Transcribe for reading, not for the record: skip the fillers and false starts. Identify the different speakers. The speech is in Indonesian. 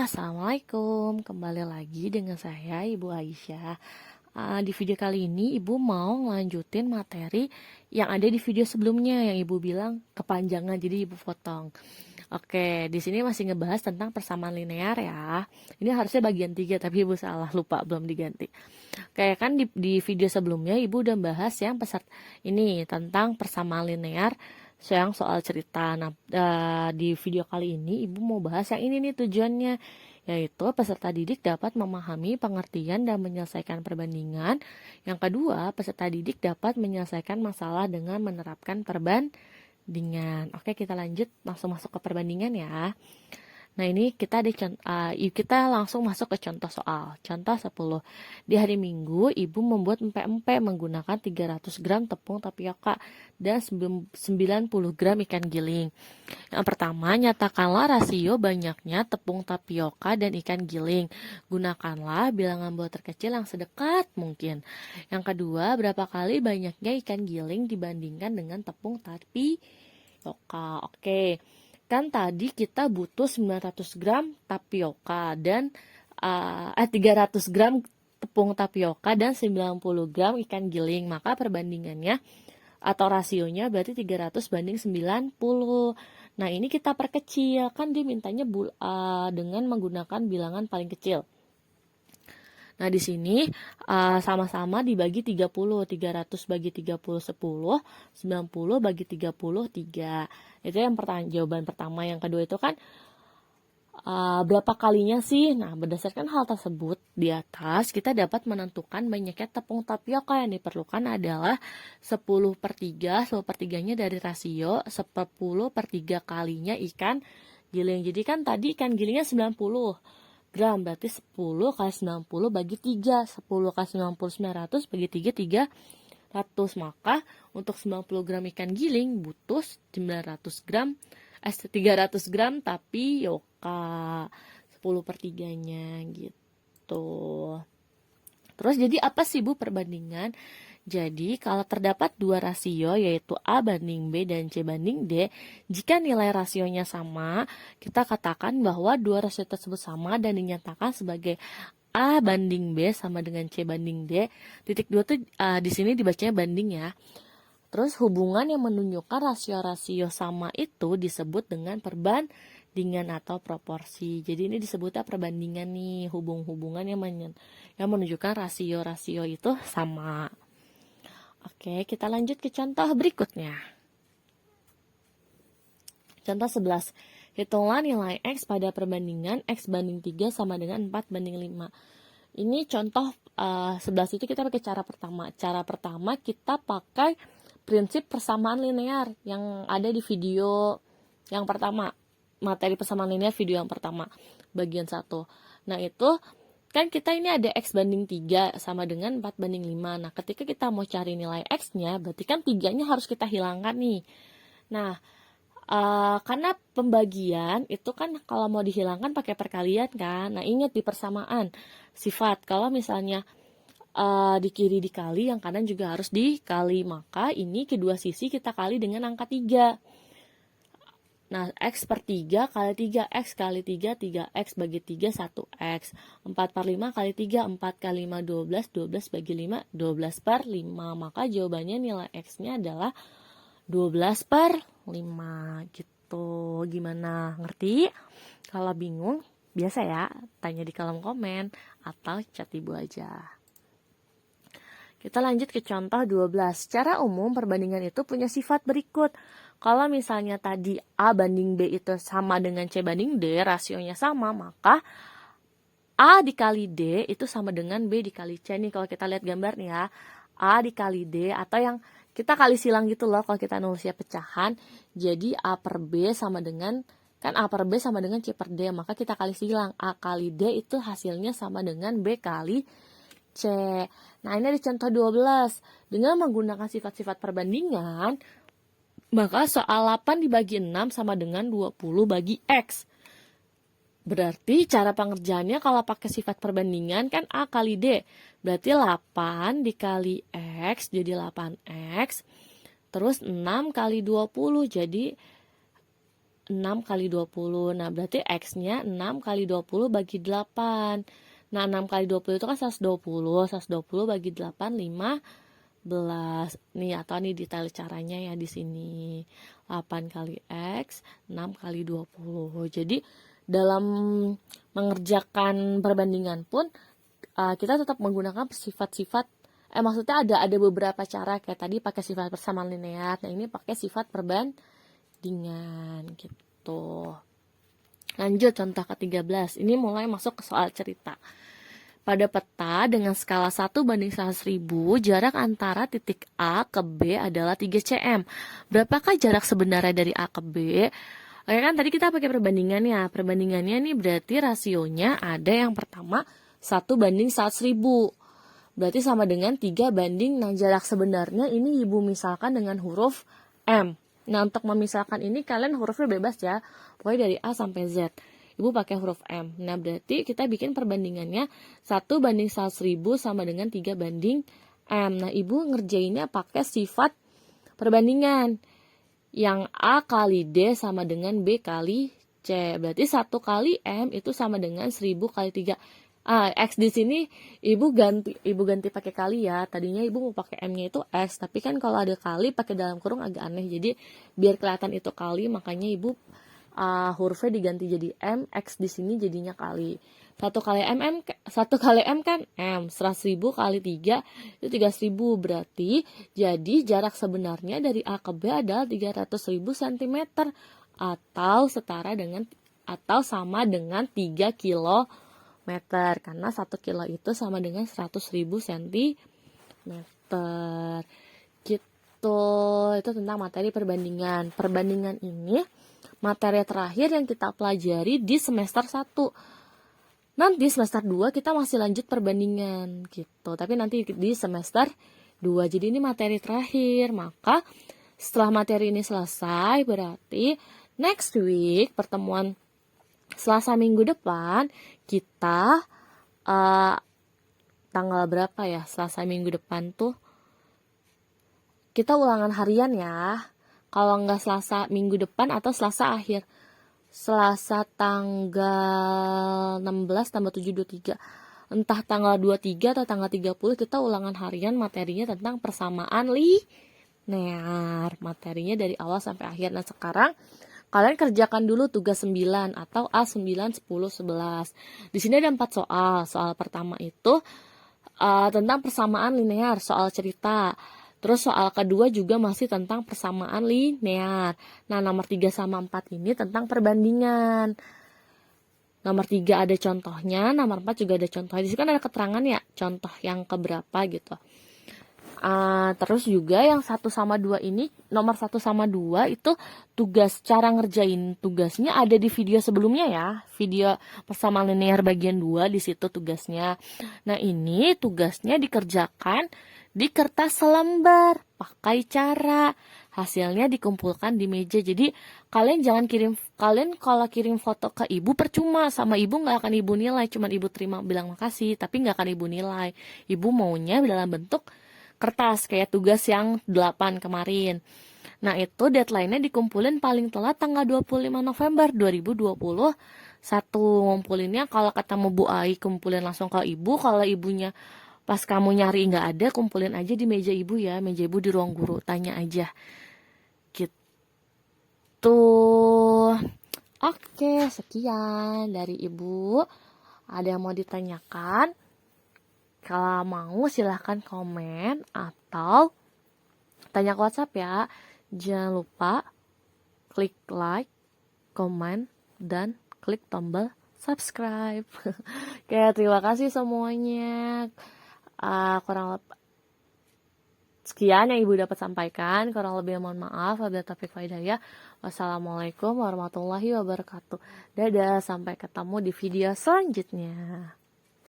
Speaker 1: Assalamualaikum, kembali lagi dengan saya Ibu Aisyah. Di video kali ini Ibu mau ngelanjutin materi yang ada di video sebelumnya yang Ibu bilang kepanjangan, jadi Ibu potong. Oke, di sini masih ngebahas tentang persamaan linear ya. Ini harusnya bagian 3 tapi Ibu salah, lupa belum diganti. Kayak kan di video sebelumnya Ibu udah bahas yang ini tentang persamaan linear yang soal cerita. Nah, di video kali ini Ibu mau bahas yang ini nih tujuannya, yaitu peserta didik dapat memahami pengertian dan menyelesaikan perbandingan. Yang kedua, peserta didik dapat menyelesaikan masalah dengan menerapkan perbandingan. Oke, kita lanjut langsung masuk ke perbandingan ya. Nah, ini kita langsung masuk ke contoh soal. Contoh 10. Di hari Minggu, Ibu membuat empek-empek menggunakan 300 gram tepung tapioka dan 90 gram ikan giling. Yang pertama, nyatakanlah rasio banyaknya tepung tapioka dan ikan giling. Gunakanlah bilangan bulat terkecil yang sedekat mungkin. Yang kedua, berapa kali banyaknya ikan giling dibandingkan dengan tepung tapioka. Oke. Kan tadi kita butuh 900 gram tapioka dan 300 gram tepung tapioka dan 90 gram ikan giling. Maka perbandingannya atau rasionya berarti 300 banding 90. Nah, ini kita perkecil, kan dia mintanya dengan menggunakan bilangan paling kecil. Nah, di sini sama-sama dibagi 30. 300 bagi 30 10, 90 bagi 30 3. Itu yang jawaban pertama. Yang kedua itu kan berapa kalinya sih? Nah, berdasarkan hal tersebut di atas kita dapat menentukan banyaknya tepung tapioka yang diperlukan adalah 10/3. 10/3-nya dari rasio 10/3 kalinya ikan giling. Jadi kan tadi ikan gilingnya 90 gram, berarti 10 kali 90 bagi 3. 10 kali 90 900 bagi 3 300. Maka untuk 90 gram ikan giling butuh 300 gram tapioka, 10/3-nya gitu. Terus jadi apa sih Bu perbandingan? Jadi kalau terdapat dua rasio yaitu A banding B dan C banding D, jika nilai rasionya sama, kita katakan bahwa dua rasio tersebut sama dan dinyatakan sebagai A banding B sama dengan C banding D. Titik 2 tuh di sini dibacanya banding ya. Terus hubungan yang menunjukkan rasio-rasio sama itu disebut dengan perbandingan atau proporsi. Jadi ini disebutnya perbandingan nih, hubungan yang menunjukkan rasio-rasio itu sama. Oke, kita lanjut ke contoh berikutnya. Contoh 11. Hitunglah nilai X pada perbandingan X banding 3 sama dengan 4 banding 5. Ini contoh 11 itu kita pakai cara pertama. Cara pertama kita pakai prinsip persamaan linear yang ada di video yang pertama. Materi persamaan linear video yang pertama, bagian 1. Nah, itu kan kita ini ada X banding 3 sama dengan 4 banding 5. Nah, ketika kita mau cari nilai X-nya, berarti kan 3-nya harus kita hilangkan nih. Nah, karena pembagian itu kan kalau mau dihilangkan pakai perkalian kan. Nah, ingat di persamaan sifat, kalau misalnya di kiri dikali, yang kanan juga harus dikali. Maka ini kedua sisi kita kali dengan angka 3. Nah, X per 3 kali 3, X kali 3, 3X bagi 3, 1X. 4 per 5 kali 3, 4 kali 5, 12, 12 bagi 5, 12 per 5. Maka jawabannya nilai X-nya adalah 12 per 5 gitu. Gimana? Ngerti? Kalau bingung, biasa ya, tanya di kolom komen atau chat Ibu aja. Kita lanjut ke contoh 12. Secara umum perbandingan itu punya sifat berikut. Kalau misalnya tadi A banding B itu sama dengan C banding D, rasionya sama, maka A dikali D itu sama dengan B dikali C. Nih kalau kita lihat gambar nih ya, A dikali D, atau yang kita kali silang gitu loh kalau kita nulisnya pecahan. Jadi A per B sama dengan, kan A per B sama dengan C per D, maka kita kali silang. A kali D itu hasilnya sama dengan B kali C. Nah, ini ada contoh 12. Dengan menggunakan sifat-sifat perbandingan, maka soal 8 dibagi 6 sama dengan 20 bagi X. Berarti cara pengerjaannya kalau pakai sifat perbandingan kan A kali D. Berarti 8 dikali X jadi 8X. Terus 6 kali 20 jadi 6 kali 20. Nah, berarti X-nya 6 kali 20 bagi 8. Nah, 6 kali 20 itu kan 120. 120 bagi 8, 15. Nih, atau nih detail caranya ya di sini. 8 kali X, 6 kali 20. Jadi, dalam mengerjakan perbandingan pun, kita tetap menggunakan sifat-sifat, maksudnya ada beberapa cara, kayak tadi pakai sifat persamaan linear. Nah, ini pakai sifat perbandingan gitu. Lanjut contoh ke-13. Ini mulai masuk ke soal cerita. Pada peta dengan skala 1:100.000, jarak antara titik A ke B adalah 3 cm. Berapakah jarak sebenarnya dari A ke B? Oke, kan tadi kita pakai perbandingannya. Perbandingannya nih berarti rasionya ada yang pertama 1:100.000. Berarti sama dengan 3 banding, nah jarak sebenarnya ini ibu misalkan dengan huruf M. Nah, untuk memisahkan ini kalian hurufnya bebas ya, pokoknya dari A sampai Z. Ibu pakai huruf M. Nah, berarti kita bikin perbandingannya 1:100.000 sama dengan 3 banding M. Nah, ibu ngerjainnya pakai sifat perbandingan. Yang A kali D sama dengan B kali C. Berarti 1 kali M itu sama dengan 1000 kali 3. X di sini ibu ganti pakai kali ya. Tadinya ibu mau pakai M-nya itu X, tapi kan kalau ada kali pakai dalam kurung agak aneh. Jadi biar kelihatan itu kali, makanya ibu hurufnya diganti jadi M, X di sini jadinya kali. 1 kali M kan M, 100.000 kali 3 itu 3.000. Berarti jadi jarak sebenarnya dari A ke B adalah 300.000 cm atau sama dengan 3 km. Karena 1 kilo itu sama dengan 100.000 cm. Gitu. Itu tentang materi perbandingan. Perbandingan ini materi terakhir yang kita pelajari di semester 1. Nanti semester 2 kita masih lanjut perbandingan gitu. Tapi nanti di semester 2. Jadi ini materi terakhir. Maka setelah materi ini selesai, berarti next week, pertemuan Selasa minggu depan, kita tanggal berapa ya? Selasa minggu depan tuh kita ulangan harian ya. Kalau nggak Selasa minggu depan atau Selasa akhir. Selasa tanggal 16 tambah 7 23. Entah tanggal 23 atau tanggal 30 kita ulangan harian, materinya tentang persamaan linear. Materinya dari awal sampai akhir. Nah, sekarang kalian kerjakan dulu tugas 9 atau A9, 10, 11. Di sini ada 4 soal. Soal pertama itu tentang persamaan linear, soal cerita. Terus soal kedua juga masih tentang persamaan linear. Nah, nomor 3 sama 4 ini tentang perbandingan. Nomor 3 ada contohnya, nomor 4 juga ada contohnya. Di sini kan ada keterangan ya, contoh yang keberapa gitu. Terus juga yang 1 sama 2 ini, nomor 1 sama 2 itu tugas, cara ngerjain tugasnya ada di video sebelumnya ya. Video persamaan linear bagian 2, di situ tugasnya. Nah, ini tugasnya dikerjakan di kertas selembar, pakai cara. Hasilnya dikumpulkan di meja. Jadi kalian kalau kirim foto ke ibu percuma, sama ibu nggak akan ibu nilai, cuman ibu terima bilang makasih, tapi nggak akan ibu nilai. Ibu maunya dalam bentuk kertas kayak tugas yang 8 kemarin. Nah, itu deadline-nya dikumpulin paling telat tanggal 25 November 2021. Ngumpulinnya kalau ketemu Bu Ai kumpulin langsung ke ibu. Kalau ibunya pas kamu nyari nggak ada, kumpulin aja di meja ibu ya. Meja ibu di ruang guru, tanya aja. Gitu. Oke, sekian dari ibu. Ada yang mau ditanyakan? Kalau mau silahkan komen atau tanya ke WhatsApp ya. Jangan lupa klik like, komen, dan klik tombol subscribe. Oke, terima kasih semuanya. Kurang lebih sekian yang ibu dapat sampaikan. Kurang lebih mohon maaf. Wabillahi taufiq wal hidayah. Wassalamualaikum warahmatullahi wabarakatuh. Dadah, sampai ketemu di video selanjutnya.